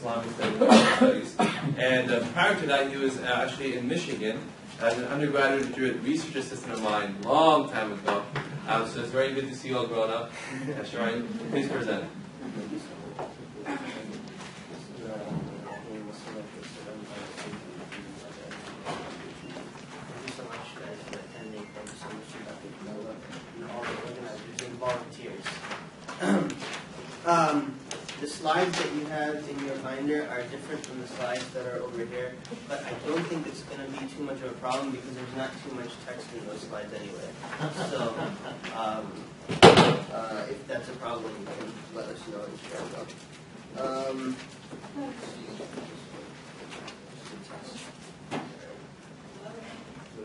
Islamic Studies. And prior to that, he was actually in Michigan as an undergraduate research assistant of mine, long time ago. So it's very good to see you all grown up. Shoaib, please present. The slides that you have in your binder are different from the slides that are over here, but I don't think it's going to be too much of a problem because there's not too much text in those slides anyway. So if that's a problem, you can let us know and share it up.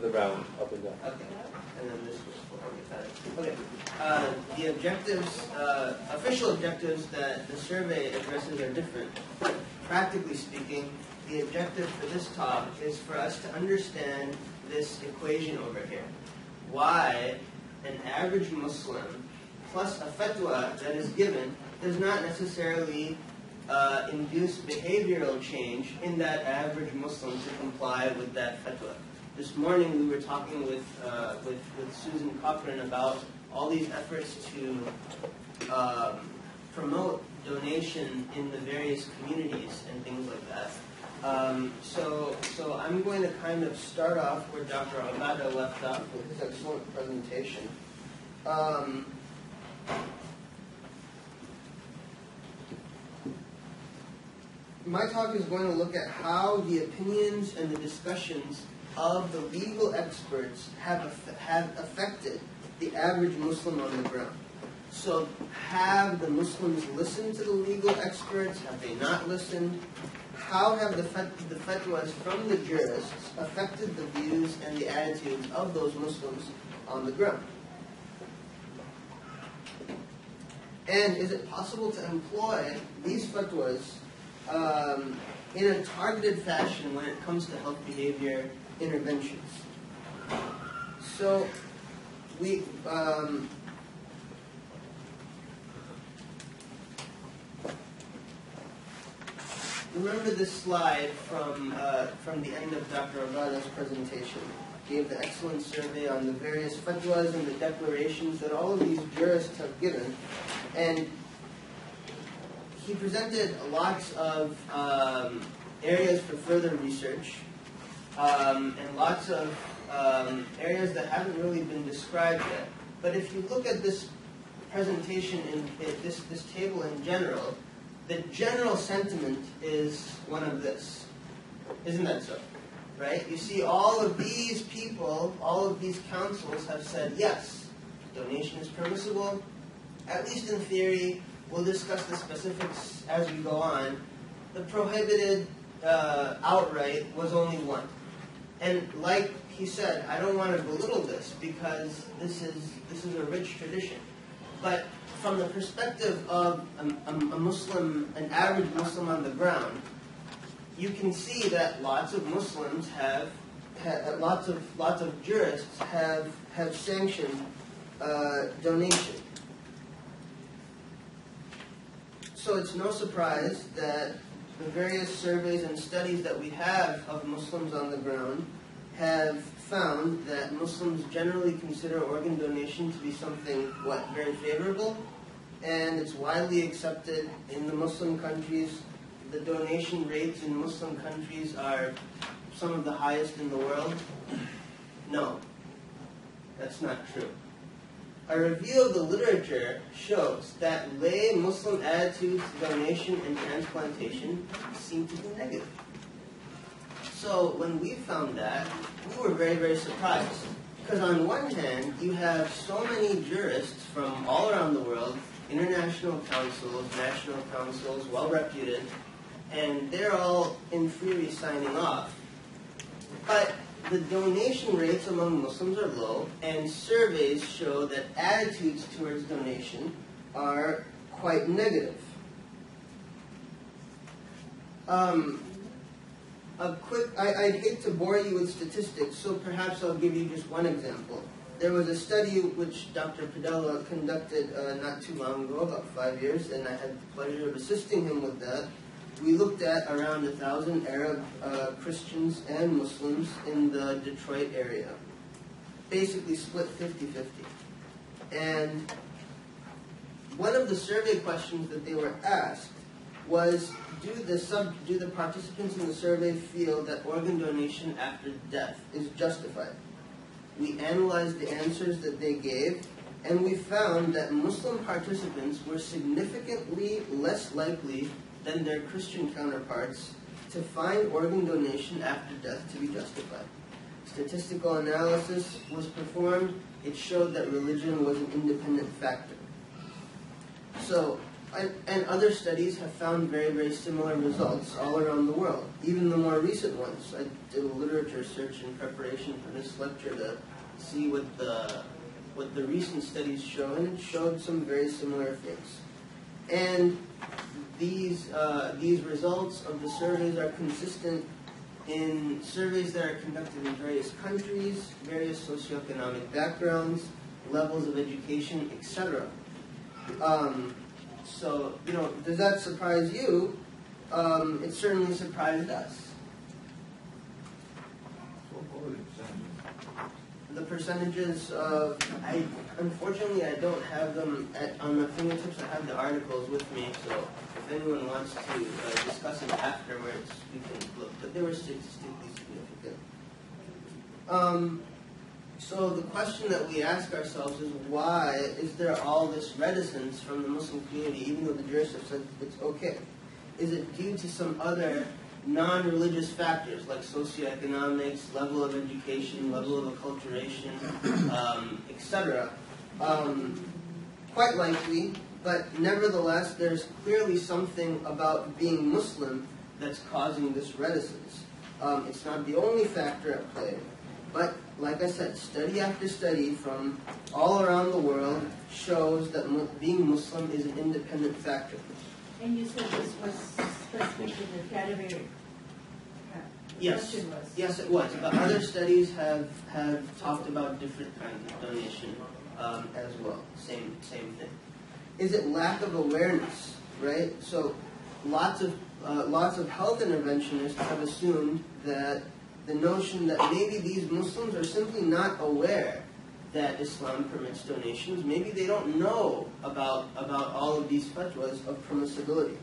The brown, up and down. Okay, and then this was okay. The objectives, official objectives that the survey addresses are different. Practically speaking, the objective for this talk is for us to understand this equation over here. Why an average Muslim plus a fatwa that is given does not necessarily induce behavioral change in that average Muslim to comply with that fatwa. This morning we were talking with Susan Cochran about all these efforts to promote donation in the various communities and things like that. So I'm going to kind of start off where Dr. Abada left off with his excellent presentation. My talk is going to look at how the opinions and the discussions of the legal experts have affected the average Muslim on the ground. So have the Muslims listened to the legal experts? Have they not listened? How have the fatwas from the jurists affected the views and the attitudes of those Muslims on the ground? And is it possible to employ these fatwas in a targeted fashion when it comes to health behavior interventions? So we remember this slide from the end of Dr. Abada's presentation. Gave the excellent survey on the various fatwas and the declarations that all of these jurists have given, and he presented lots of areas for further research. And lots of areas that haven't really been described yet. But if you look at this presentation, this table in general, the general sentiment is one of this. Isn't that so? Right? You see all of these people, all of these councils have said, yes, donation is permissible, at least in theory. We'll discuss the specifics as we go on. The prohibited outright was only one. And like he said, I don't want to belittle this because this is a rich tradition. But from the perspective of a Muslim, an average Muslim on the ground, you can see that lots of Muslims lots of jurists have sanctioned donation. So it's no surprise that the various surveys and studies that we have of Muslims on the ground have found that Muslims generally consider organ donation to be something, very favorable, and it's widely accepted in the Muslim countries. The donation rates in Muslim countries are some of the highest in the world. No, that's not true. A review of the literature shows that lay Muslim attitudes to donation and transplantation seem to be negative. So when we found that, we were very, very surprised. Because on one hand, you have so many jurists from all around the world, international councils, national councils, well-reputed, and they're all in theory signing off. But the donation rates among Muslims are low, and surveys show that attitudes towards donation are quite negative. I'd hate to bore you with statistics, so perhaps I'll give you just one example. There was a study which Dr. Padela conducted not too long ago, about 5 years, and I had the pleasure of assisting him with that. we looked at around 1,000 Arab Christians and Muslims in the Detroit area, basically split 50-50. And one of the survey questions that they were asked was, do the participants in the survey feel that organ donation after death is justified? We analyzed the answers that they gave, and we found that Muslim participants were significantly less likely than their Christian counterparts to find organ donation after death to be justified. Statistical analysis was performed. It showed that religion was an independent factor. So, and other studies have found very, very similar results all around the world, even the more recent ones. I did a literature search in preparation for this lecture to see what the recent studies show, and it showed some very similar things. And these results of the surveys are consistent in surveys that are conducted in various countries, various socioeconomic backgrounds, levels of education, etc. So, does that surprise you? It certainly surprised us. The percentages of, unfortunately I don't have them on my fingertips. I have the articles with me, so if anyone wants to discuss it afterwards, we can look. But they were statistically significant. So the question that we ask ourselves is, why is there all this reticence from the Muslim community, even though the jurists have said it's okay? Is it due to some other non-religious factors like socioeconomics, level of education, level of acculturation, etc.? Quite likely, but nevertheless, there's clearly something about being Muslim that's causing this reticence. It's not the only factor at play, but like I said, study after study from all around the world shows that being Muslim is an independent factor. And you said this was specific to the category. Yes, yes, it was. But other studies have talked about different kinds of donation as well. Same thing. Is it lack of awareness, right? So, lots of health interventionists have assumed that the notion that maybe these Muslims are simply not aware that Islam permits donations. Maybe they don't know about all of these fatwas of permissibility.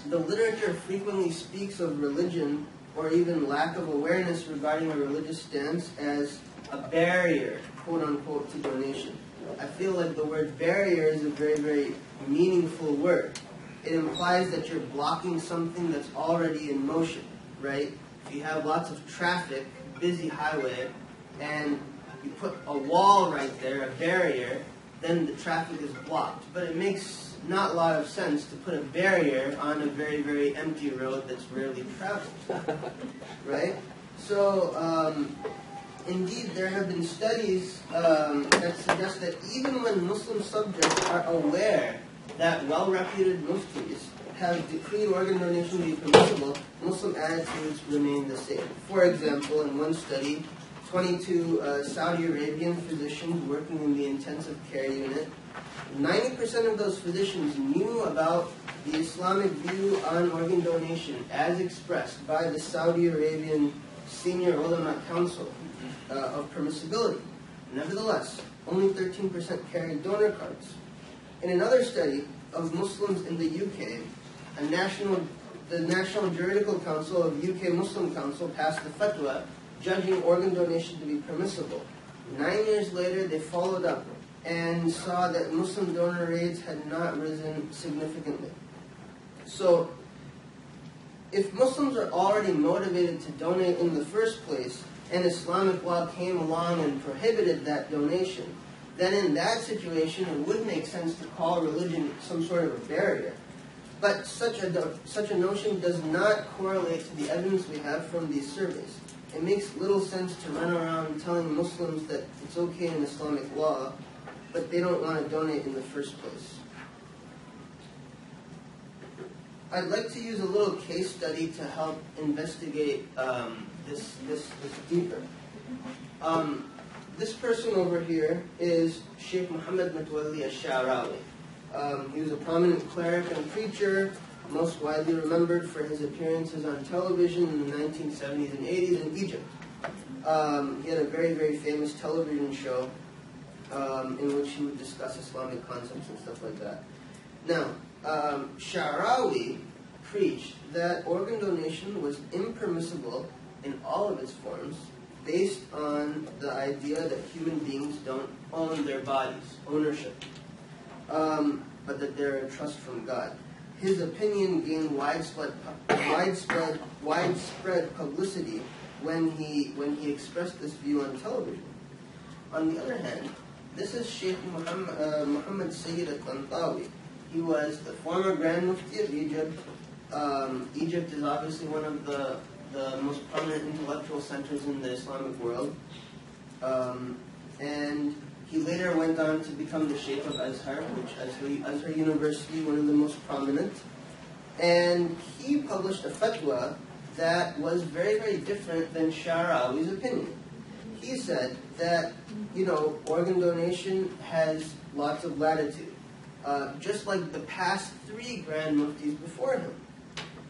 The literature frequently speaks of religion or even lack of awareness regarding a religious stance as a barrier, quote unquote, to donation. I feel like the word barrier is a very, very meaningful word. It implies that you're blocking something that's already in motion, right? If you have lots of traffic, busy highway, and you put a wall right there, a barrier, then the traffic is blocked. But it makes not a lot of sense to put a barrier on a very, very empty road that's rarely traveled, right? So, indeed, there have been studies that suggest that even when Muslim subjects are aware that well-reputed muftis have decreed organ donation to be permissible, Muslim attitudes remain the same. For example, in one study, 22 Saudi Arabian physicians working in the intensive care unit, 90% of those physicians knew about the Islamic view on organ donation as expressed by the Saudi Arabian Senior Ulama Council of permissibility. Nevertheless, only 13% carried donor cards. In another study of Muslims in the UK, the National Juridical Council of UK Muslim Council passed the fatwa judging organ donation to be permissible. 9 years later, they followed up and saw that Muslim donor rates had not risen significantly. So, if Muslims are already motivated to donate in the first place, and Islamic law came along and prohibited that donation, then in that situation it would make sense to call religion some sort of a barrier. But such a notion does not correlate to the evidence we have from these surveys. It makes little sense to run around telling Muslims that it's okay in Islamic law, but they don't want to donate in the first place. I'd like to use a little case study to help investigate this deeper. This person over here is Sheikh Muhammad Mutawalli al-Sha'rawi. He was a prominent cleric and preacher most widely remembered for his appearances on television in the 1970s and 80s in Egypt. He had a very, very famous television show in which he would discuss Islamic concepts and stuff like that. Now, Sha'rawi preached that organ donation was impermissible in all of its forms, based on the idea that human beings don't own their bodies, ownership, but that they're a trust from God. His opinion gained widespread publicity when he expressed this view on television. On the other hand, this is Sheikh Muhammad Sayyid al-Tantawi. He was the former Grand Mufti of Egypt. Egypt is obviously one of the most prominent intellectual centers in the Islamic world. And he later went on to become the Sheikh of Azhar, which Azhar University, one of the most prominent. And he published a fatwa that was very, very different than Sha'rawi's opinion. He said that, organ donation has lots of latitude, just like the past 3 Grand Muftis before him.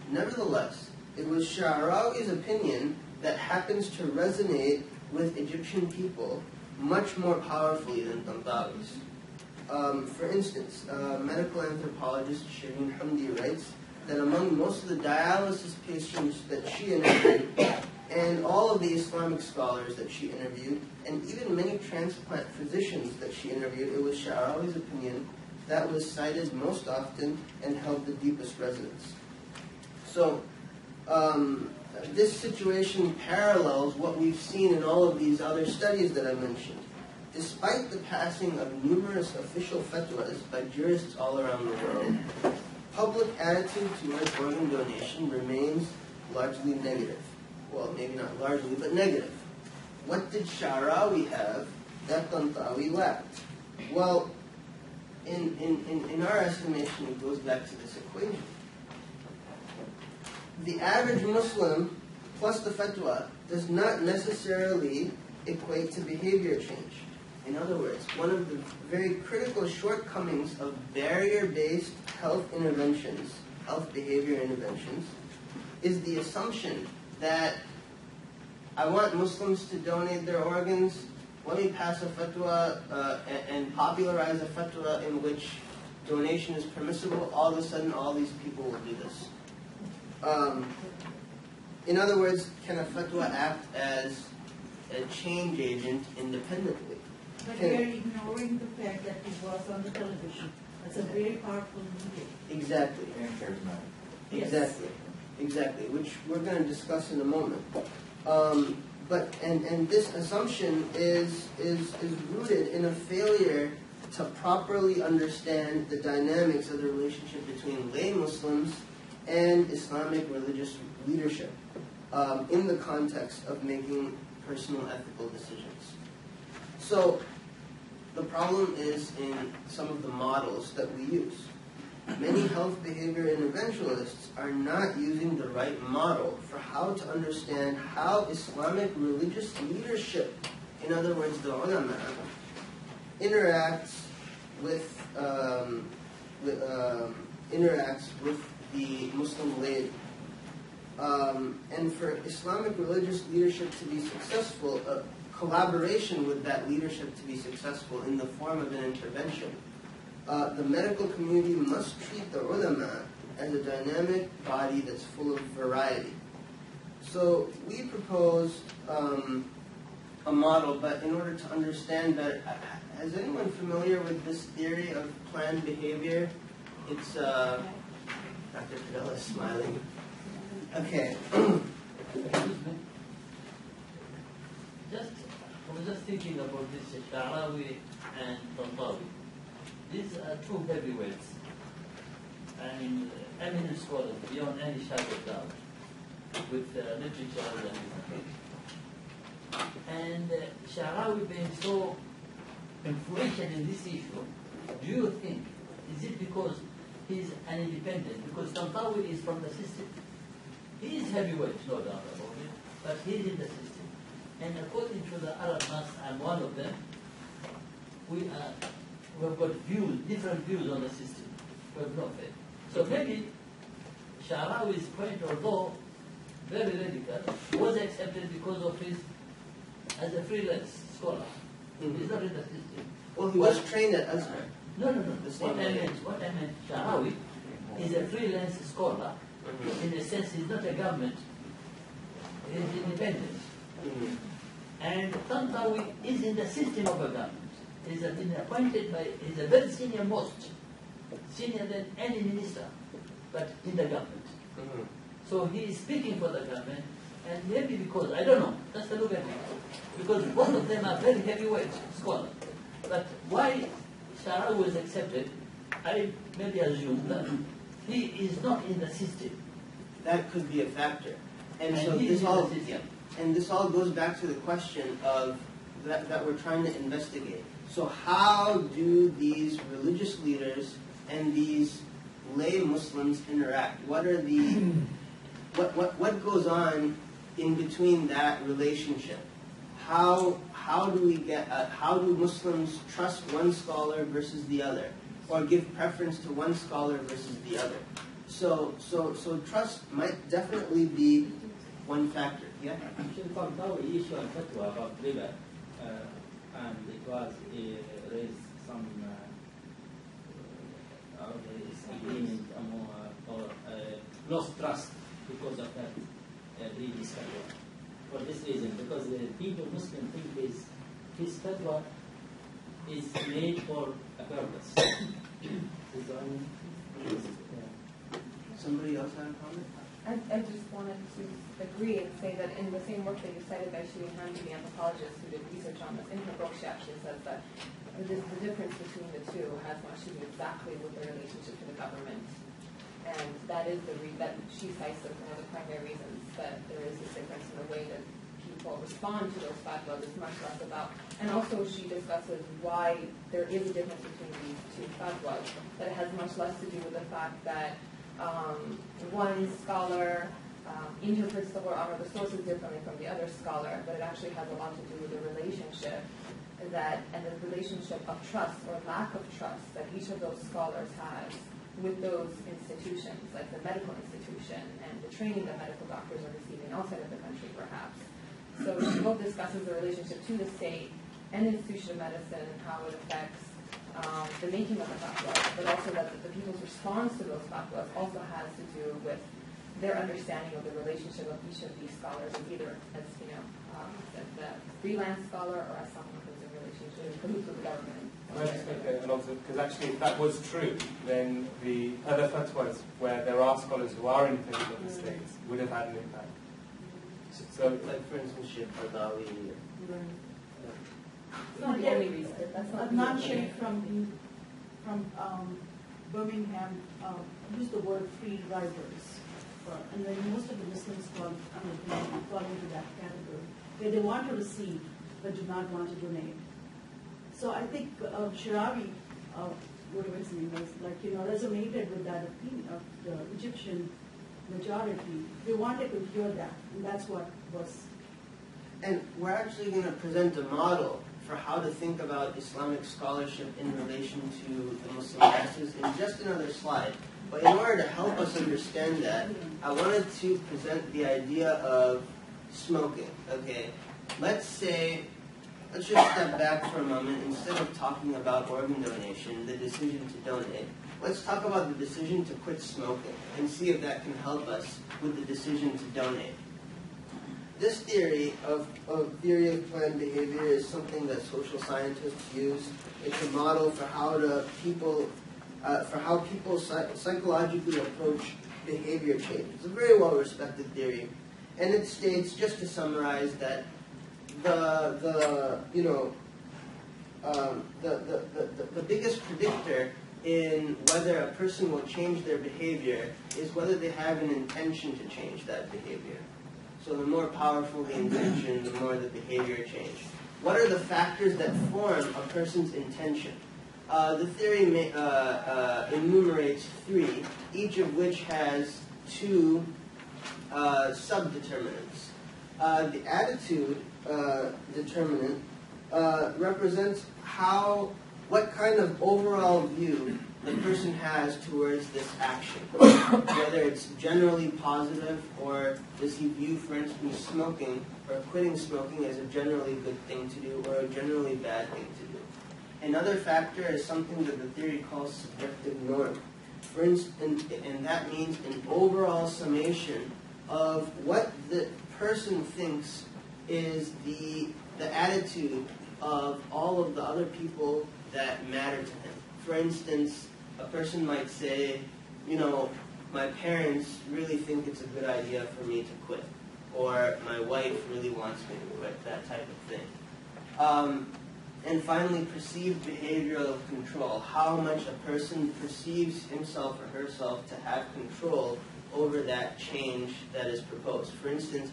Nevertheless, it was Sha'rawi's opinion that happens to resonate with Egyptian people much more powerfully than Tantawi's. For instance, medical anthropologist Shireen Hamdi writes that among most of the dialysis patients that she interviewed, and all of the Islamic scholars that she interviewed, and even many transplant physicians that she interviewed, it was Sha'rawi's opinion that was cited most often and held the deepest resonance. So, this situation parallels what we've seen in all of these other studies that I mentioned. Despite the passing of numerous official fatwas by jurists all around the world, public attitude towards organ donation remains largely negative. Well, maybe not largely, but negative. What did Sha'rawi have that Tantawi lacked? Well, in our estimation, it goes back to this equation. The average Muslim plus the fatwa does not necessarily equate to behavior change. In other words, one of the very critical shortcomings of barrier-based health interventions, health behavior interventions, is the assumption that I want Muslims to donate their organs, let me pass a fatwa and popularize a fatwa in which donation is permissible, all of a sudden all these people will do this. In other words, can a fatwa act as a change agent independently? But we are ignoring the fact that it was on the television. That's a very powerful media. Exactly. And charismatic. Exactly. Exactly. Which we're going to discuss in a moment. But this assumption is rooted in a failure to properly understand the dynamics of the relationship between lay Muslims and Islamic religious leadership in the context of making personal ethical decisions. So, the problem is in some of the models that we use. Many health behavior interventionists are not using the right model for how to understand how Islamic religious leadership, in other words, the ulama, interacts with the Muslim laity. And for Islamic religious leadership to be successful, collaboration with that leadership to be successful in the form of an intervention, the medical community must treat the ulama as a dynamic body that's full of variety. So we proposed a model, but in order to understand better, is anyone familiar with this theory of planned behavior? It's, Dr. Padela is smiling. Okay. I was just thinking about this Sha'rawi and Tantawi. These are 2 heavyweights and eminent scholars beyond any shadow of doubt, with literature and Sha'rawi being so influential in this issue, do you think, is it because he's an independent? Because Tantawi is from the system. He is heavyweight, no doubt about it, but he's in the system. And according to the Arab Mass, I'm one of them, we've got different views on the system. We have no faith. So maybe Sha'rawi's point, although very radical, was accepted because of his, as a freelance scholar. He's not in the system. Well, he was trained at Azhar. No. The same What I meant, Sha'rawi is a freelance scholar. In a sense, he's not a government. He's independent. And Tantawi is in the system of a government. He's been appointed by, he's a very senior most, senior than any minister, but in the government. So he is speaking for the government, and maybe because, I don't know, just a look at it, because both of them are very heavyweight scholars. But why Sha'rawi was accepted, I maybe assume that he is not in the system. That could be a factor. And And so he is in the system. this all goes back to the question of that we're trying to investigate. So how do these religious leaders and these lay Muslims interact? What are the what goes on in between that relationship? How do Muslims trust one scholar versus the other, or give preference to one scholar versus the other? So trust might definitely be one factor. Yeah. Actually, Tantawi issued a fatwa about riba, and it was raised some disagreement or lost trust because of that religious fatwa. For this reason, because the people Muslim think his fatwa is made for a purpose. Somebody else had a comment? I just wanted to agree and say that in the same work that you cited by Shoaib, the anthropologist who did research on this, in her book she actually says that the difference between the two has much to do exactly with the relationship to the government. And that is that she cites as one of the primary reasons that there is this difference in the way that people respond to those fatwas. It's much less about, and also she discusses why there is a difference between these two fatwas, that it has much less to do with the fact that one scholar interprets the Quran or the sources differently from the other scholar, but it actually has a lot to do with the relationship and the relationship of trust or lack of trust that each of those scholars has with those institutions, like the medical institution and the training that medical doctors are receiving outside of the country, perhaps. So she both discusses the relationship to the state and the institution of medicine and how it affects the making of the fatwas, but also that the people's response to those fatwas also has to do with their understanding of the relationship of each of these scholars, either as the freelance scholar or as someone who's in relationship with the government. Can I just make an observation? Because actually, if that was true, then the other fatwas where there are scholars who are independent of the states would have had an impact. So, Like for instance, Sheikh Badawi. Not the only reason. That's not Adnan Sheikh from Birmingham used the word free riders. And then most of the Muslims fall into that category, where they want to receive but do not want to donate. So I think Sha'rawi, whatever his name is, resonated with that opinion of the Egyptian majority. They wanted to hear that, and that's what was. And we're actually going to present a model for how to think about Islamic scholarship in relation to the Muslim masses in just another slide. But in order to help us understand that, I wanted to present the idea of smoking. Okay, let's just step back for a moment. Instead of talking about organ donation, the decision to donate, let's talk about the decision to quit smoking and see if that can help us with the decision to donate. This theory of planned behavior is something that social scientists use. It's a model for how people psychologically approach behavior change. It's a very well-respected theory, and it states, just to summarize, that the biggest predictor in whether a person will change their behavior is whether they have an intention to change that behavior. So the more powerful the intention, the more the behavior change. What are the factors that form a person's intention? The theory enumerates 3, each of which has 2 subdeterminants. The attitude determinant represents what kind of overall view the person has towards this action. Whether it's generally positive, or does he view, for instance, smoking or quitting smoking as a generally good thing to do or a generally bad thing to do. Another factor is something that the theory calls subjective norm. For instance, and that means an overall summation of what the person thinks is the attitude of all of the other people that matter to him. For instance, a person might say, you know, my parents really think it's a good idea for me to quit, or my wife really wants me to quit, that type of thing. And finally, perceived behavioral control, how much a person perceives himself or herself to have control over that change that is proposed. For instance,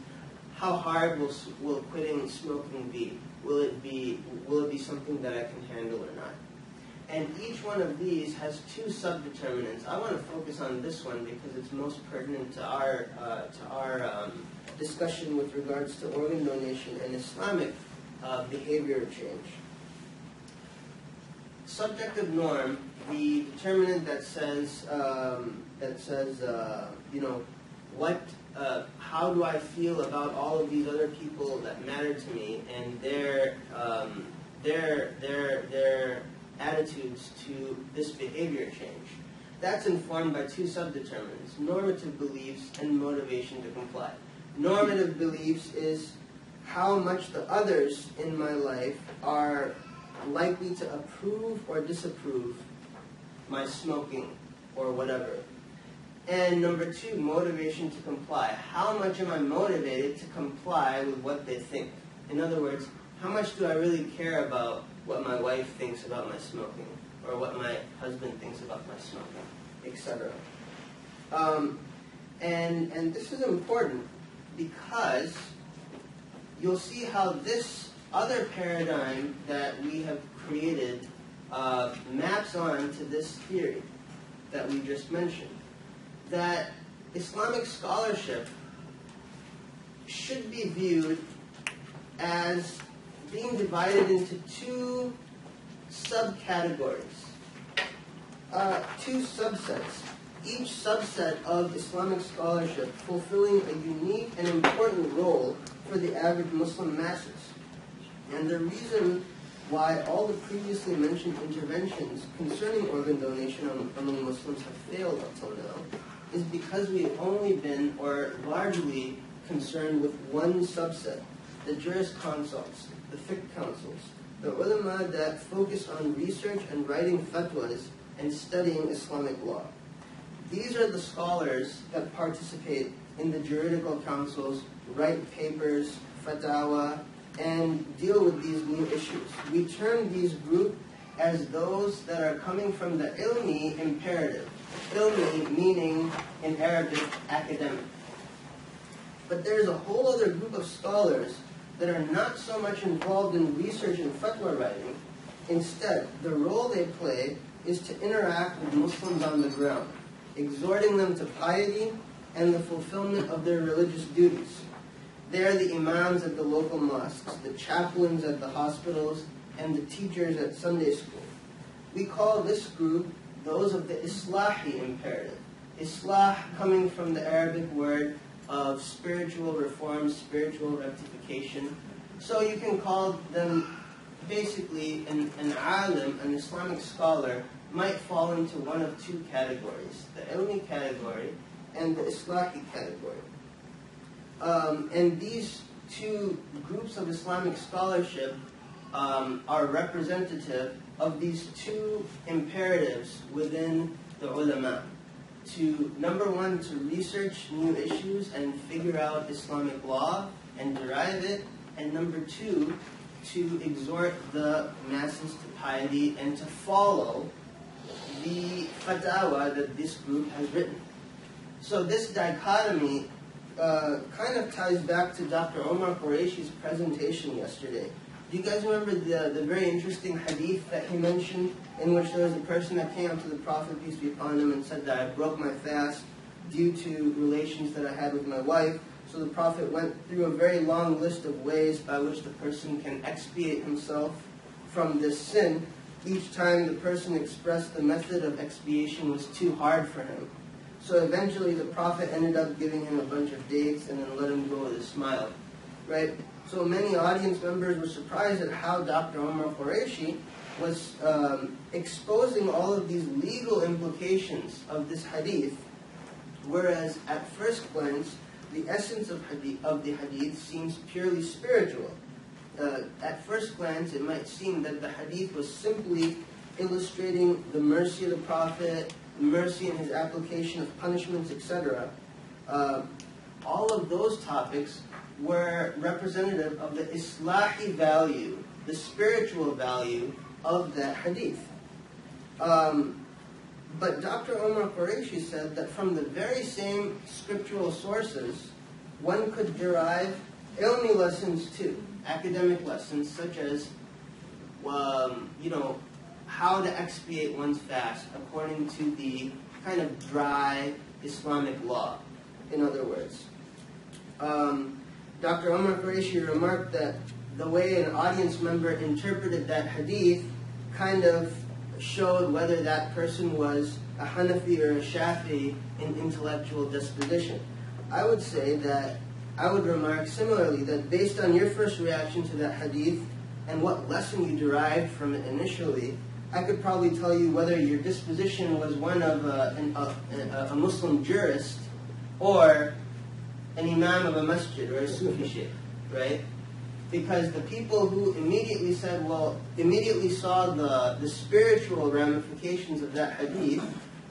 how hard will quitting smoking be? Will it be something that I can handle or not? And each one of these has two subdeterminants. I want to focus on this one because it's most pertinent to our discussion with regards to organ donation and Islamic behavior change. Subjective norm, the determinant that says you know, how do I feel about all of these other people that matter to me and their attitudes to this behavior change. That's informed by two subdeterminants, normative beliefs and motivation to comply. Normative beliefs is how much the others in my life are likely to approve or disapprove my smoking or whatever. And number two, motivation to comply. How much am I motivated to comply with what they think? In other words, how much do I really care about what my wife thinks about my smoking, or what my husband thinks about my smoking, etc. And this is important because you'll see how this other paradigm that we have created maps on to this theory that we just mentioned. That Islamic scholarship should be viewed as being divided into two subcategories, two subsets. Each subset of Islamic scholarship fulfilling a unique and important role for the average Muslim masses. And the reason why all the previously mentioned interventions concerning organ donation among Muslims have failed up till now is because we've only been, or largely, concerned with one subset, the jurisconsults, the fiqh councils, the ulama that focus on research and writing fatwas and studying Islamic law. These are the scholars that participate in the juridical councils, write papers, fatwa, and deal with these new issues. We term these groups as those that are coming from the ilmi imperative. Ilmi meaning in Arabic, academic. But there's a whole other group of scholars that are not so much involved in research and fatwa writing. Instead, the role they play is to interact with Muslims on the ground, exhorting them to piety and the fulfillment of their religious duties. They are the imams at the local mosques, the chaplains at the hospitals, and the teachers at Sunday school. We call this group those of the Islahi imperative. Islah coming from the Arabic word of spiritual reform, spiritual rectification. So you can call them basically an alim, an Islamic scholar, might fall into one of two categories, the ilmi category and the Islahi category. And these two groups of Islamic scholarship are representative of these two imperatives within the ulama. To, number one, to research new issues and figure out Islamic law and derive it, and number two, to exhort the masses to piety and to follow the fatwa that this group has written. So this dichotomy kind of ties back to Dr. Omar Qureshi's presentation yesterday. Do you guys remember the very interesting hadith that he mentioned, in which there was a person that came up to the Prophet, peace be upon him, and said that I broke my fast due to relations that I had with my wife. So the Prophet went through a very long list of ways by which the person can expiate himself from this sin. each time the person expressed the method of expiation was too hard for him. So eventually the Prophet ended up giving him a bunch of dates and then let him go with a smile, right? So many audience members were surprised at how Dr. Omar Qureshi was exposing all of these legal implications of this hadith, whereas at first glance, the essence of the hadith seems purely spiritual. At first glance, it might seem that the hadith was simply illustrating the mercy of the Prophet, mercy in his application of punishments, etc. All of those topics were representative of the Islahi value, the spiritual value of that hadith. But Dr. Omar Qureshi said that from the very same scriptural sources, one could derive ilmi lessons too, academic lessons such as, how to expiate one's fast according to the kind of dry Islamic law, in other words. Dr. Omar Qureshi remarked that the way an audience member interpreted that hadith kind of showed whether that person was a Hanafi or a Shafi'i in intellectual disposition. I would say that, I would remark similarly that based on your first reaction to that hadith and what lesson you derived from it initially, I could probably tell you whether your disposition was one of a Muslim jurist or an imam of a masjid or a Sufi sheikh, right? Because the people who immediately saw the spiritual ramifications of that hadith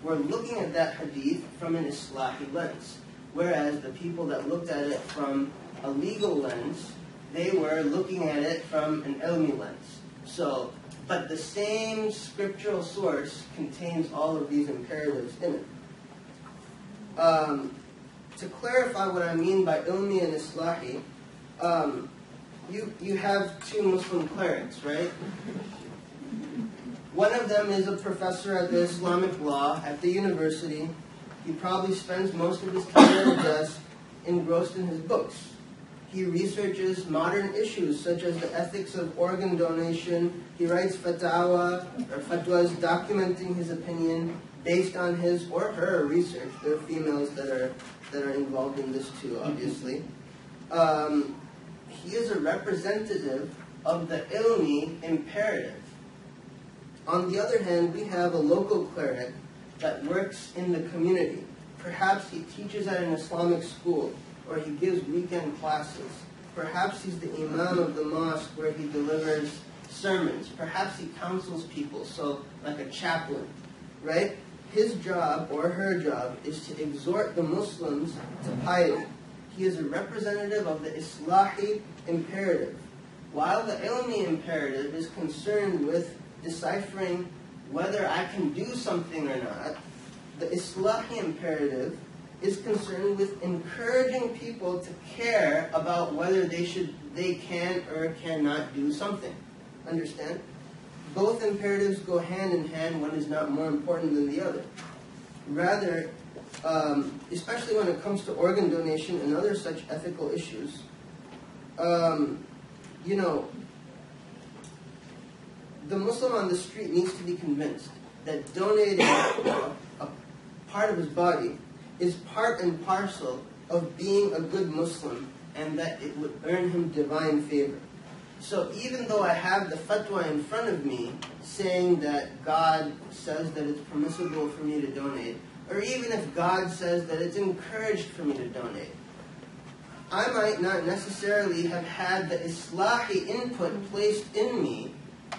were looking at that hadith from an Islahi lens. Whereas the people that looked at it from a legal lens, they were looking at it from an ilmi lens. But the same scriptural source contains all of these imperatives in it. To clarify what I mean by ilmi and Islahi, you have two Muslim clerics, right? One of them is a professor at the Islamic law at the university. He probably spends most of his time at the desk engrossed in his books. He researches modern issues such as the ethics of organ donation. He writes fatwas documenting his opinion based on his or her research. There are females that are involved in this too, obviously. He is a representative of the ilmi imperative. On the other hand, we have a local cleric that works in the community. Perhaps he teaches at an Islamic school, or he gives weekend classes. Perhaps he's the imam of the mosque where he delivers sermons. Perhaps he counsels people, so like a chaplain, right? His job or her job is to exhort the Muslims to piety. He is a representative of the Islahi imperative. While the ilmi imperative is concerned with deciphering whether I can do something or not, the Islahi imperative is concerned with encouraging people to care about whether they can or cannot do something. Understand? Both imperatives go hand in hand. One is not more important than the other. Rather, especially when it comes to organ donation and other such ethical issues, the Muslim on the street needs to be convinced that donating a part of his body is part and parcel of being a good Muslim, and that it would earn him divine favor. So even though I have the fatwa in front of me saying that God says that it's permissible for me to donate, or even if God says that it's encouraged for me to donate, I might not necessarily have had the Islahi input placed in me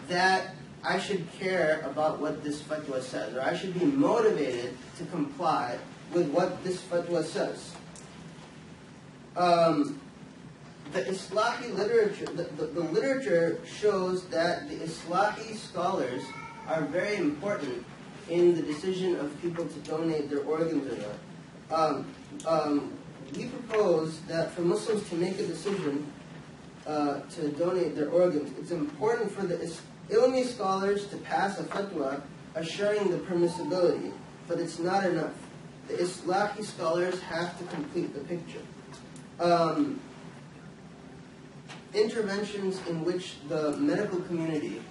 that I should care about what this fatwa says, or I should be motivated to comply with what this fatwa says. The Islahi literature, the literature shows that the Islahi scholars are very important in the decision of people to donate their organs or not. We propose that for Muslims to make a decision to donate their organs, it's important for the ilmi scholars to pass a fatwa assuring the permissibility, but it's not enough. The Islahi scholars have to complete the picture. Interventions in which the medical community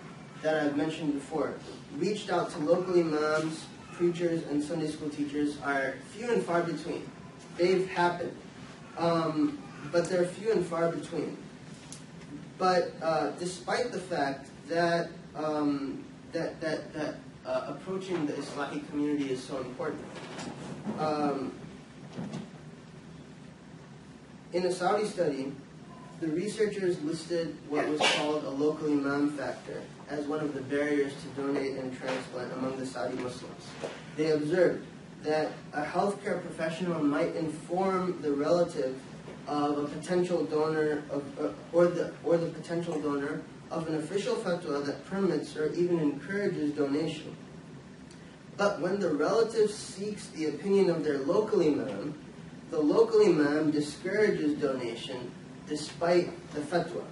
that I've mentioned before, reached out to local imams, preachers, and Sunday school teachers are few and far between. They've happened, but they're few and far between. But despite the fact that approaching the Islamic community is so important, in a Saudi study, the researchers listed what was called a local imam factor as one of the barriers to donate and transplant among the Saudi Muslims. They observed that a healthcare professional might inform the relative of a potential donor or the potential donor of an official fatwa that permits or even encourages donation. But when the relative seeks the opinion of their local imam, the local imam discourages donation despite the fatwa.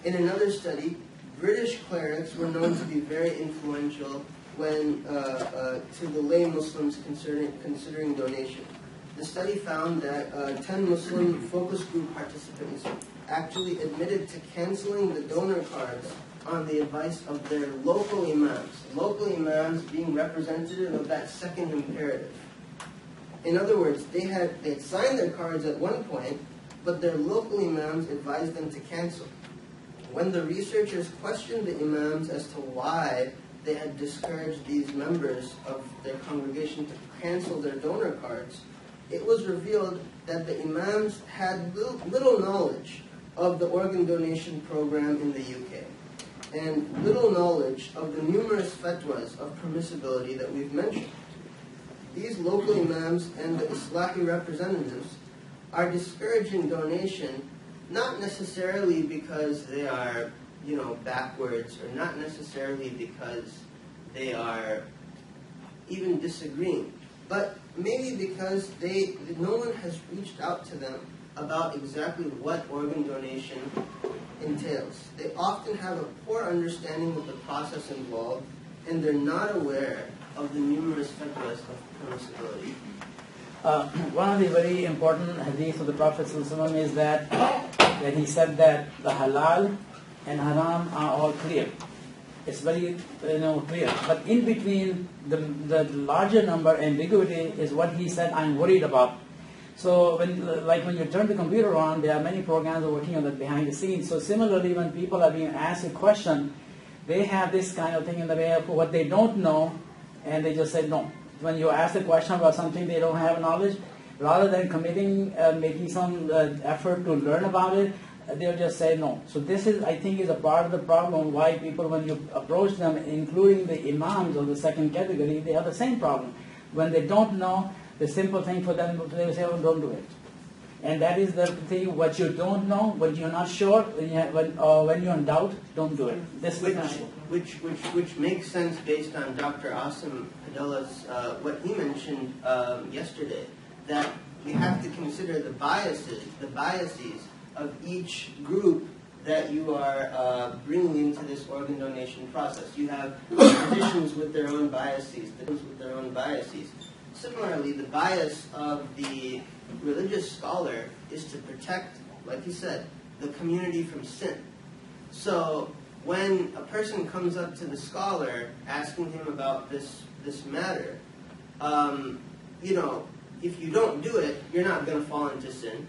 In another study, British clerics were known to be very influential when to the lay Muslims considering donation. The study found that 10 Muslim focus group participants actually admitted to canceling the donor cards on the advice of their local imams being representative of that second imperative. In other words, they had signed their cards at one point, but their local imams advised them to cancel. When the researchers questioned the imams as to why they had discouraged these members of their congregation to cancel their donor cards, it was revealed that the imams had little knowledge of the organ donation program in the UK, and little knowledge of the numerous fatwas of permissibility that we've mentioned. These local imams and the Islahi representatives are discouraging donation not necessarily because they are, backwards, or not necessarily because they are even disagreeing, but maybe because no one has reached out to them about exactly what organ donation entails. They often have a poor understanding of the process involved, and they're not aware of the numerous fatwas of permissibility. One of the very important hadith of the Prophet ﷺ is that he said that the halal and haram are all clear. It's very clear. But in between the larger number, ambiguity is what he said I'm worried about. So when you turn the computer on, there are many programs working on that behind the scenes. So similarly, when people are being asked a question, they have this kind of thing in the way of what they don't know, and they just say no. When you ask a question about something they don't have knowledge, rather than making some effort to learn about it, they'll just say no. So this is, I think, is a part of the problem why people, when you approach them, including the imams of the second category, they have the same problem. When they don't know, the simple thing for them, they will say, oh, don't do it. And that is the thing, what you don't know, what you're not sure, when you're in doubt, don't do it. This Which makes sense based on Dr. Aasim Padela's, what he mentioned yesterday, that we have to consider the biases of each group that you are bringing into this organ donation process. You have physicians with their own biases, Similarly, the bias of the religious scholar is to protect, like you said, the community from sin. So when a person comes up to the scholar asking him about this matter, if you don't do it, you're not going to fall into sin.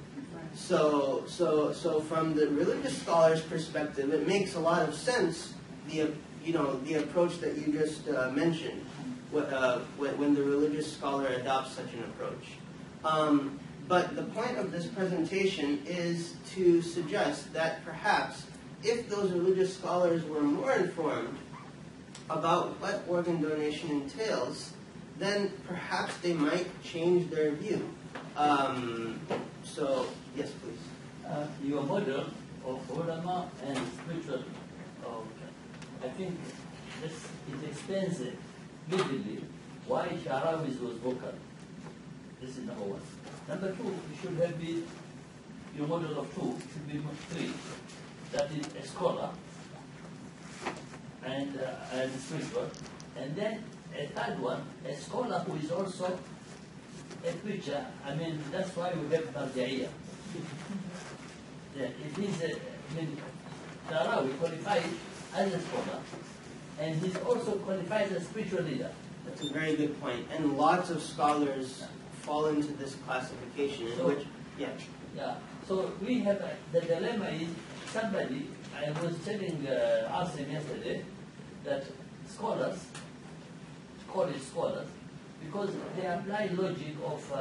So from the religious scholar's perspective, it makes a lot of sense, the approach that you just mentioned, when the religious scholar adopts such an approach. But the point of this presentation is to suggest that perhaps if those religious scholars were more informed about what organ donation entails, then perhaps they might change their view. So, yes, please. Your model of ulama and spiritual, I think this it explains it vividly why Sha'rawi was vocal. This is number one. Number two, you should have your model of two should be three. That is a scholar and spiritual, and then a third one, a scholar who is also a preacher. I mean, that's why we have Marja'iyah. It is, Sha'rawi qualified as a scholar, and he's also qualified as spiritual leader. That's a very good point. And lots of scholars fall into this classification in So- which, yeah. Yeah. So we have the dilemma is somebody. I was telling Aasim yesterday that scholars, college scholars, because they apply logic of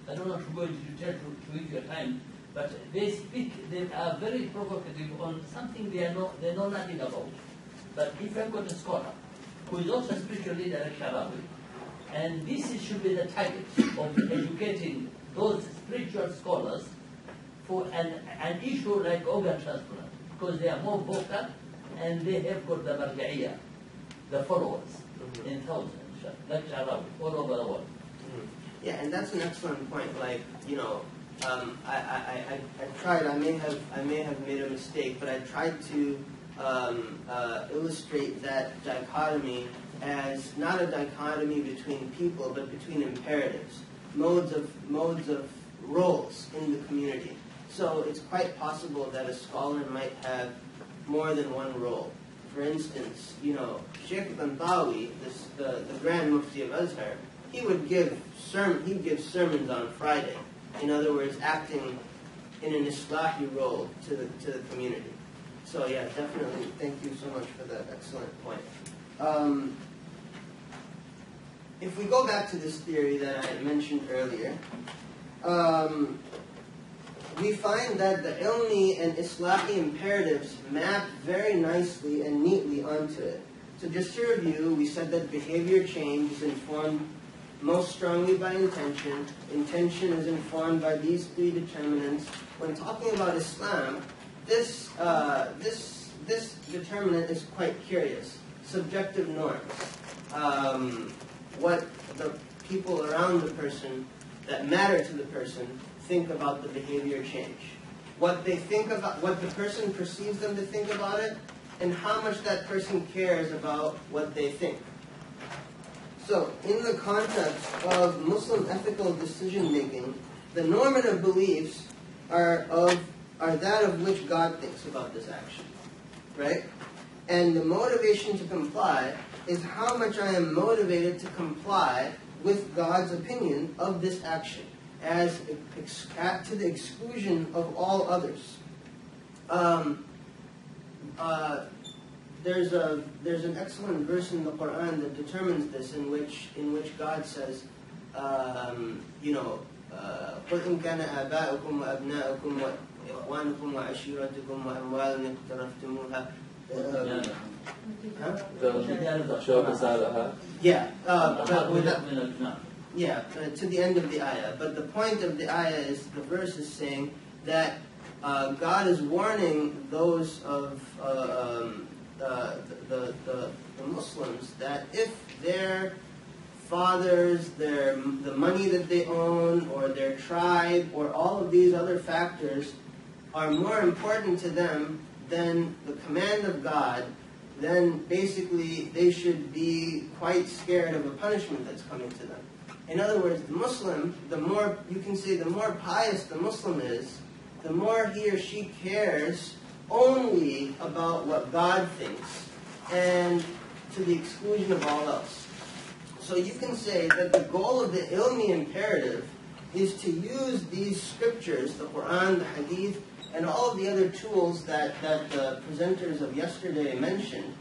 I don't know what to tell to use your time, but they speak. They are very provocative on something they know nothing about. But if I've got a scholar who is also a spiritual leader like Sharawi, and should be the target of educating those spiritual scholars for an issue like organ transplant, because they are more vocal and they have got the marja'iyah, the followers in thousands, like Sharawi, all over the world. Yeah, and that's an excellent point. Like, you know, I tried. I may have made a mistake, but I tried to illustrate that dichotomy as not a dichotomy between people, but between imperatives, modes of roles in the community. So it's quite possible that a scholar might have more than one role. For instance, you know, Sheikh Bantawi, the Grand Mufti of Azhar, he'd give sermons on Friday. In other words, acting in an Islahi role to the community. So yeah, definitely. Thank you so much for that excellent point. If we go back to this theory that I mentioned earlier, we find that the ilmi and Islahi imperatives map very nicely and neatly onto it. So just to review, we said that behavior change is informed most strongly by intention. Intention is informed by these three determinants. When talking about Islam, this determinant is quite curious. Subjective norms. What the people around the person that matter to the person think about the behavior change. What they think about, what the person perceives them to think about it, and how much that person cares about what they think. So, in the context of Muslim ethical decision-making, the normative beliefs are that of which God thinks about this action, right? And the motivation to comply is how much I am motivated to comply with God's opinion of this action, as to the exclusion of all others. There's an excellent verse in the Quran that determines this, in which God says, you know, قُلْ إِنْ كَانَ آبَاؤُكُمْ وَأَبْنَاؤُكُمْ وَإِخْوَانُكُمْ وَعَشِيرَتُكُم وَأَمْوَالٌ اقْتَرَفْتُمُوهَا. Yeah, to the end of the ayah. But the point of the ayah is, the verse is saying that God is warning those of the Muslims that if their fathers, the money that they own, or their tribe, or all of these other factors are more important to them than the command of God, then basically they should be quite scared of a punishment that's coming to them. In other words, the Muslim, the more pious the Muslim is, the more he or she cares only about what God thinks, and to the exclusion of all else. So you can say that the goal of the ilmi imperative is to use these scriptures, the Quran, the Hadith, and all of the other tools that the presenters of yesterday mentioned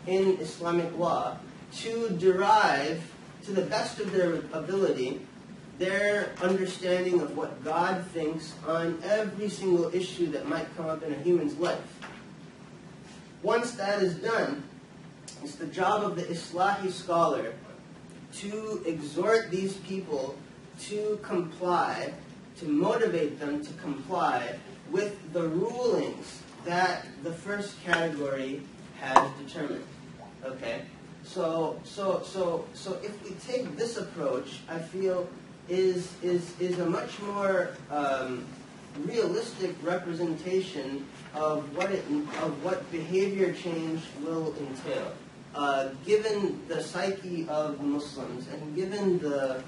in Islamic law, to derive, to the best of their ability, their understanding of what God thinks on every single issue that might come up in a human's life. Once that is done, it's the job of the Islahi scholar to exhort these people to comply, to motivate them to comply with the rulings that the first category has determined. Okay? So if we take this approach, I feel is a much more realistic representation of what behavior change will entail, given the psyche of Muslims and given the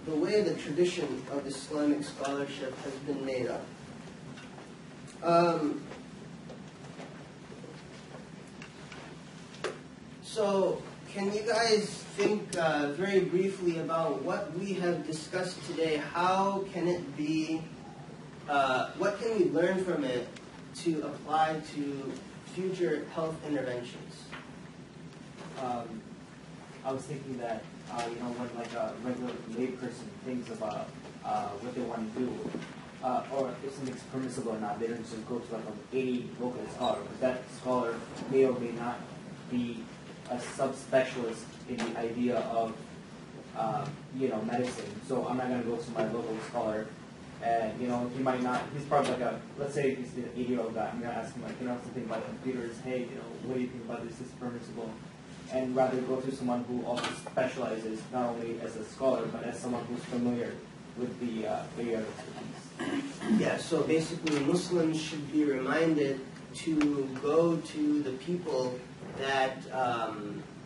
way the tradition of Islamic scholarship has been made up. So, can you guys think very briefly about what we have discussed today? How can it be, what can we learn from it to apply to future health interventions? I was thinking that, when like a regular layperson thinks about what they want to do, or if something's permissible or not, they don't just go to like a local scholar, because that scholar may or may not be a subspecialist in the idea of, medicine. So I'm not going to go to my local scholar, and he might not. He's probably like let's say he's an 80-year-old guy. I'm going to ask him something about computers. Hey, what do you think about this? Is permissible? And rather go to someone who also specializes not only as a scholar but as someone who's familiar with the area of expertise. Yeah, so basically Muslims should be reminded to go to the people that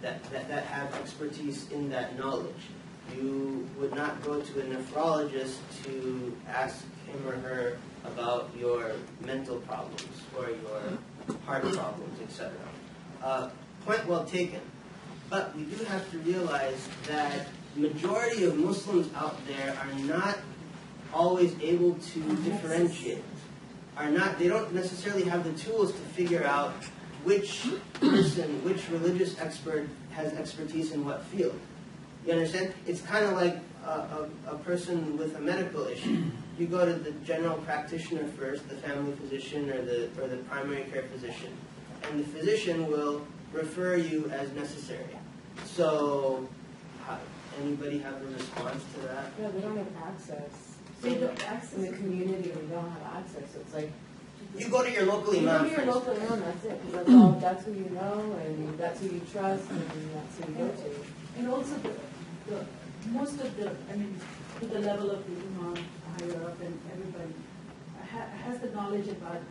that have expertise in that knowledge. You would not go to a nephrologist to ask him or her about your mental problems or your heart problems, etc. Point well taken. But we do have to realize that majority of Muslims out there are not always able to differentiate. They don't necessarily have the tools to figure out which person, which religious expert has expertise in what field. You understand? It's kind of like a person with a medical issue. You go to the general practitioner first, the family physician or the primary care physician, and the physician will refer you as necessary. So, anybody have a response to that? No, they don't have access. They don't access In the community, we don't have access. So it's like You go to your local you imam go to your first. local imam, that's it. Because that's who you know, and that's who you trust, and that's who you go to. And also most of to the level of the imam higher up and everybody has the knowledge about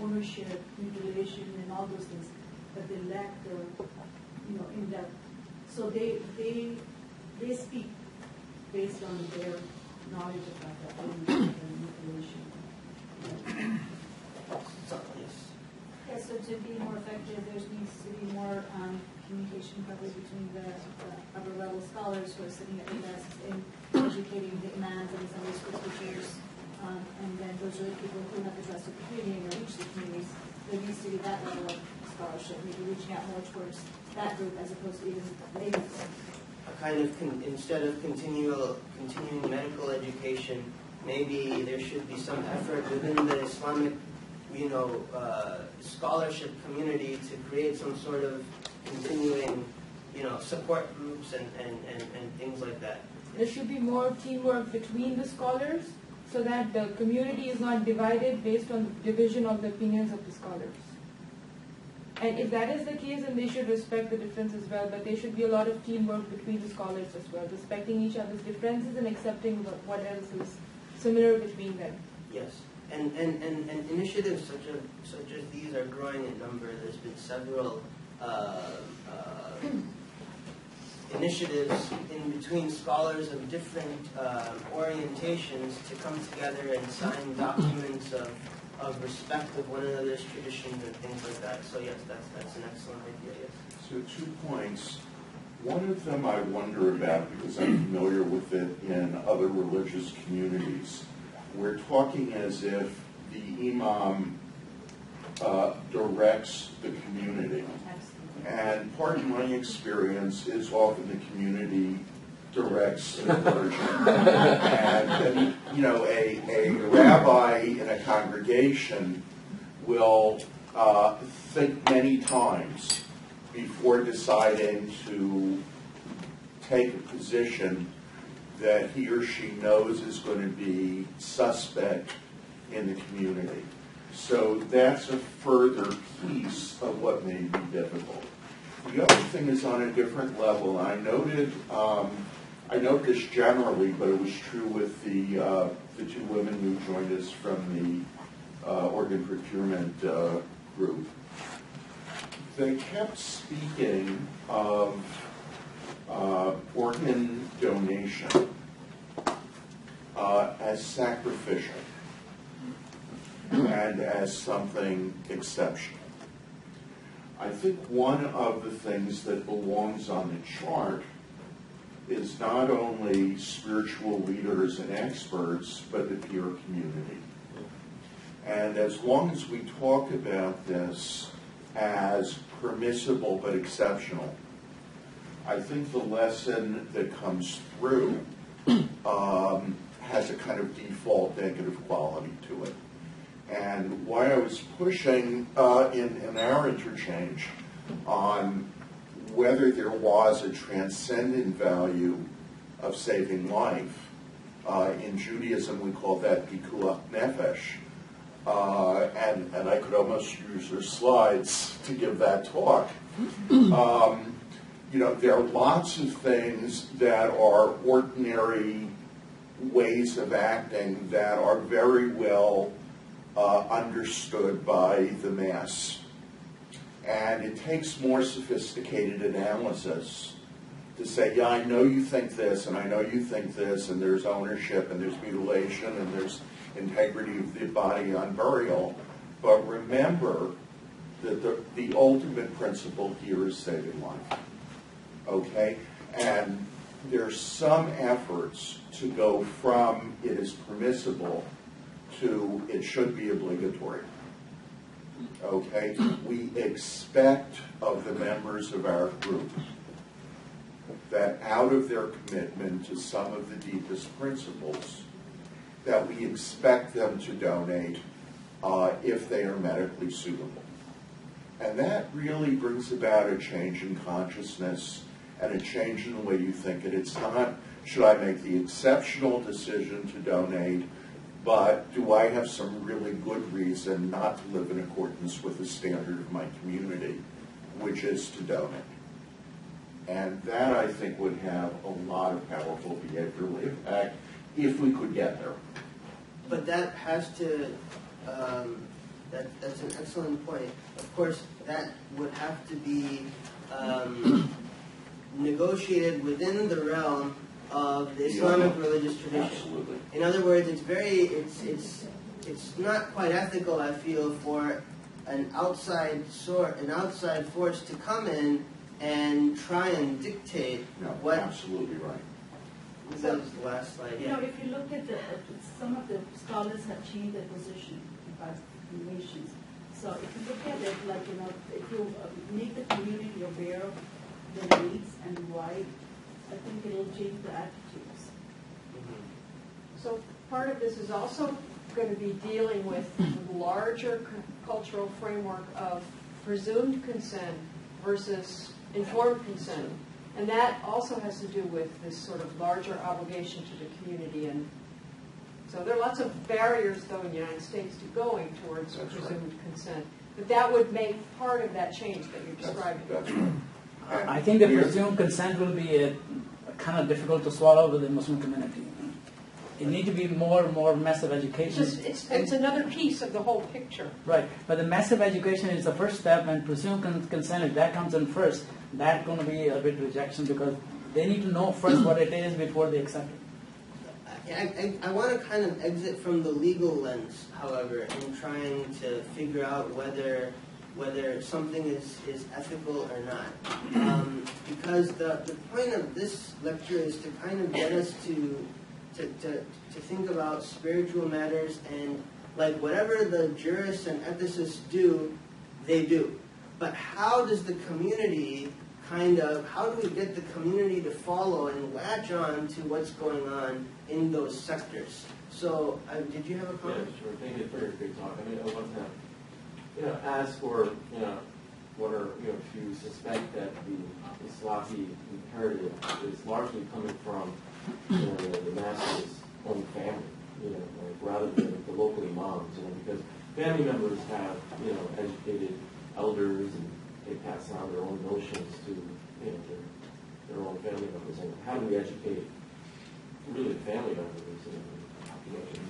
ownership, mutilation, and all those things, but they lack the in depth. So they speak based on their knowledge about the ownership and mutilation. Yeah, so to be more effective, there needs to be more communication probably between the upper level scholars who are sitting at the desks and educating the imams and the Sunday school teachers, and then those are the people who have the trust of the community and reach the communities. There needs to be that level of scholarship, maybe reaching out more towards that group as opposed to even laymen. A kind of instead of continuing medical education, maybe there should be some effort within the Islamic scholarship community to create some sort of continuing, support groups and things like that. There should be more teamwork between the scholars so that the community is not divided based on the division of the opinions of the scholars. And if that is the case, then they should respect the difference as well, but there should be a lot of teamwork between the scholars as well, respecting each other's differences and accepting what else is similar between them. Yes. And initiatives such as these are growing in number. There's been several initiatives in between scholars of different orientations to come together and sign documents of respect of one another's traditions and things like that. So yes, that's an excellent idea. Yes. So 2 points. One of them I wonder about because I'm familiar with it in other religious communities. We're talking as if the imam directs the community. And part of my experience is often the community directs the clergy. And, a rabbi in a congregation will think many times before deciding to take a position that he or she knows is going to be suspect in the community. So that's a further piece of what may be difficult. The other thing is on a different level. I noted this generally, but it was true with the 2 women who joined us from the organ procurement group. They kept speaking of organ donation as sacrificial and as something exceptional. I think one of the things that belongs on the chart is not only spiritual leaders and experts, but the peer community. And as long as we talk about this as permissible but exceptional, I think the lesson that comes through has a kind of default negative quality to it. And why I was pushing in our interchange on whether there was a transcendent value of saving life, in Judaism we call that pikuach nefesh, and I could almost use your slides to give that talk. There are lots of things that are ordinary ways of acting that are very well understood by the mass. And it takes more sophisticated analysis to say, yeah, I know you think this, and I know you think this, and there's ownership, and there's mutilation, and there's integrity of the body on burial. But remember that the ultimate principle here is saving life. Okay? And there's some efforts to go from it is permissible to it should be obligatory. Okay? We expect of the members of our group that out of their commitment to some of the deepest principles, that we expect them to donate if they are medically suitable. And that really brings about a change in consciousness and a change in the way you think it. It's not, should I make the exceptional decision to donate, but do I have some really good reason not to live in accordance with the standard of my community, which is to donate. And that, I think, would have a lot of powerful behavioral impact if we could get there. But that has to, that's an excellent point. Of course, that would have to be negotiated within the realm of the Islamic religious tradition. Absolutely. In other words, it's not quite ethical, I feel, for an outside force to come in and try and dictate what. Absolutely right. That was the last slide. You know, if you look at some of the scholars have changed their position about the nations. So if you look at it, like, if you make the community aware of their needs and why, I think it'll change the attitudes. So part of this is also going to be dealing with the larger cultural framework of presumed consent versus informed consent. And that also has to do with this sort of larger obligation to the community. And so there are lots of barriers, though, in the United States to going towards presumed consent. But that would make part of that change that you're describing. That's right. I think the presumed consent will be kind of difficult to swallow with the Muslim community. It needs to be more massive education. It's another piece of the whole picture. Right, but the massive education is the first step, and presumed consent, if that comes in first, that's going to be a bit rejection because they need to know first what it is before they accept it. I want to kind of exit from the legal lens, however, in trying to figure out whether something is ethical or not. Because the point of this lecture is to kind of get us to think about spiritual matters, and like whatever the jurists and ethicists do, they do. But how does the community how do we get the community to follow and latch on to what's going on in those sectors? So, did you have a comment? Yeah, sure. Thank you for your great talk. I mean, I want to, ask for, what are, if you suspect that the Islamic imperative is largely coming from, the masses' own family, rather than the local imams, because family members have, educated elders and they pass on their own notions to, their own family members. And how do we educate really the family members and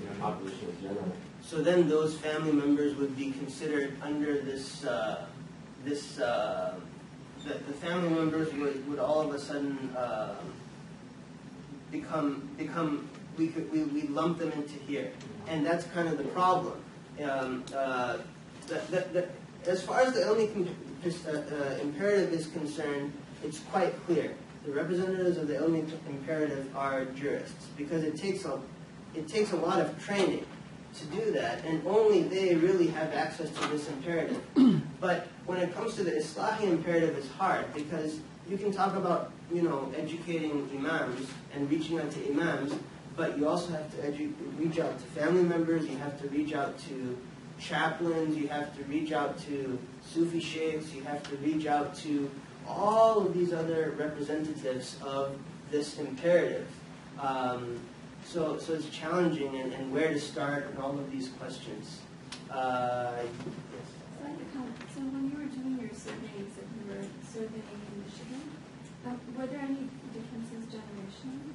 the population in general? So then those family members would be considered under this, the family members would all of a sudden become we lump them into here. And that's kind of the problem. As far as the only imperative is concerned, it's quite clear. The representatives of the Ilmi imperative are jurists, because it takes a lot of training to do that, and only they really have access to this imperative. But when it comes to the Islahi imperative, it's hard, because you can talk about, educating imams and reaching out to imams, but you also have to reach out to family members, you have to reach out to chaplains, you have to reach out to Sufi sheikhs, you have to reach out to all of these other representatives of this imperative. So it's challenging, and where to start and all of these questions. Yes. So I have a comment. So when you were doing your surveys that you were surveying in Michigan, were there any differences generationally?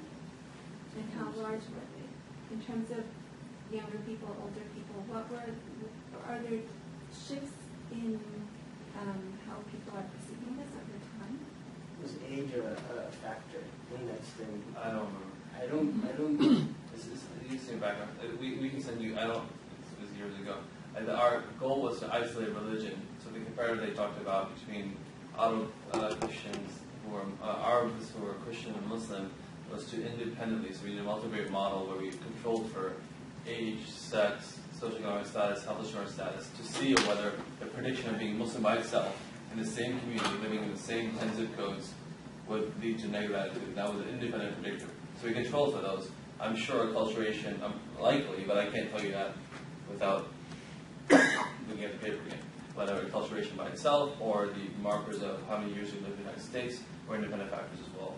And how large were they? In terms of younger people, older people, are there shifts in how people are perceiving this over time? Was age a factor in that thing? I don't remember. I don't. You see background. We can send you. It was years ago. Our goal was to isolate religion. So the comparative they talked about between Arab Christians who were Arabs who were Christian and Muslim was to independently. So we did a multivariate model where we controlled for age, sex, socioeconomic status, health insurance status, to see whether the prediction of being Muslim by itself in the same community, living in the same 10 zip codes, would lead to negative attitude. That was an independent predictor. So we controlled for those. I'm sure acculturation, likely, but I can't tell you that without looking at the paper again. Whether acculturation by itself or the markers of how many years you lived in the United States or independent factors as well.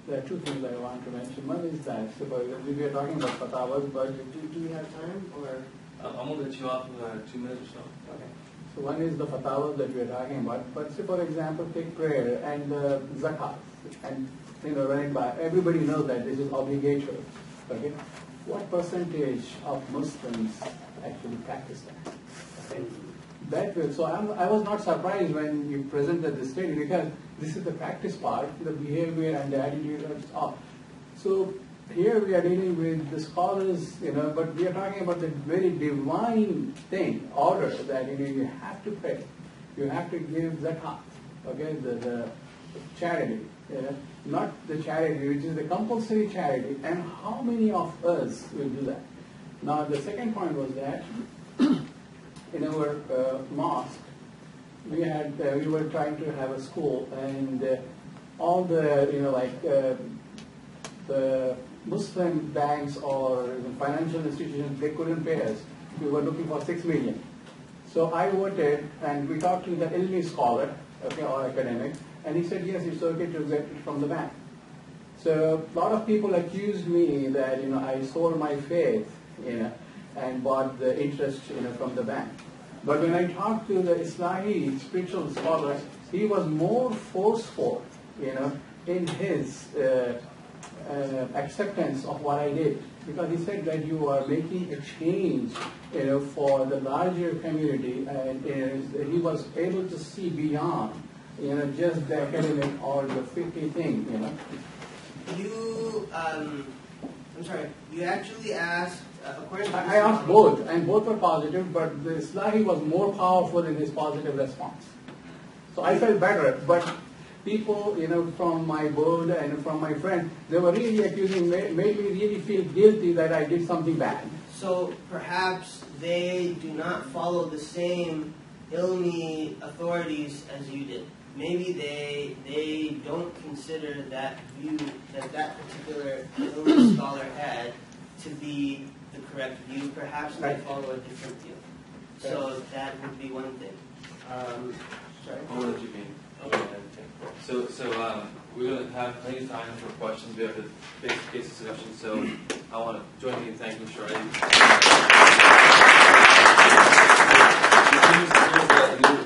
There are two things I want to mention. One is that, we were talking about fatwas, but do we have time? Or I'm going to let you off in 2 minutes or so. okay. So one is the fatwas that we are talking about. But say, for example, take prayer and zakat, and running by. Everybody knows that this is obligatory. Okay. What percentage of Muslims actually practice that? Okay. That way, so I was not surprised when you presented this study, because this is the practice part, the behavior and the attitude is off. So here we are dealing with the scholars, but we are talking about the very divine thing, order that you have to pray, you have to give zakat, okay, the charity, not the charity which is the compulsory charity, and how many of us will do that? Now the second point was that in our mosque, we were trying to have a school, and all the the Muslim banks or financial institutions, they couldn't pay us. We were looking for 6 million. So I voted, and we talked to the Ilmi scholar, okay, or academic, and he said yes, it's okay to get it from the bank. So a lot of people accused me that I sold my faith, and bought the interest from the bank. But when I talked to the Islami spiritual scholars, he was more forceful, in his acceptance of what I did, because he said that you are making a change, for the larger community, and he was able to see beyond, just the academic or the fiqh thing, You actually asked. I asked both, and both were positive, but the Islahi was more powerful in his positive response. So I felt better, but people, from my board and from my friend, they were really accusing, made me really feel guilty that I did something bad. So perhaps they do not follow the same Ilmi authorities as you did. Maybe they don't consider that view that particular Ilmi scholar had to be the correct view. Perhaps they follow a different view. So that would be one thing. Sorry. I'll let you be. So we're going to have plenty of time for questions. We have the basic case discussion. So I want to join you in thanking Shoaib.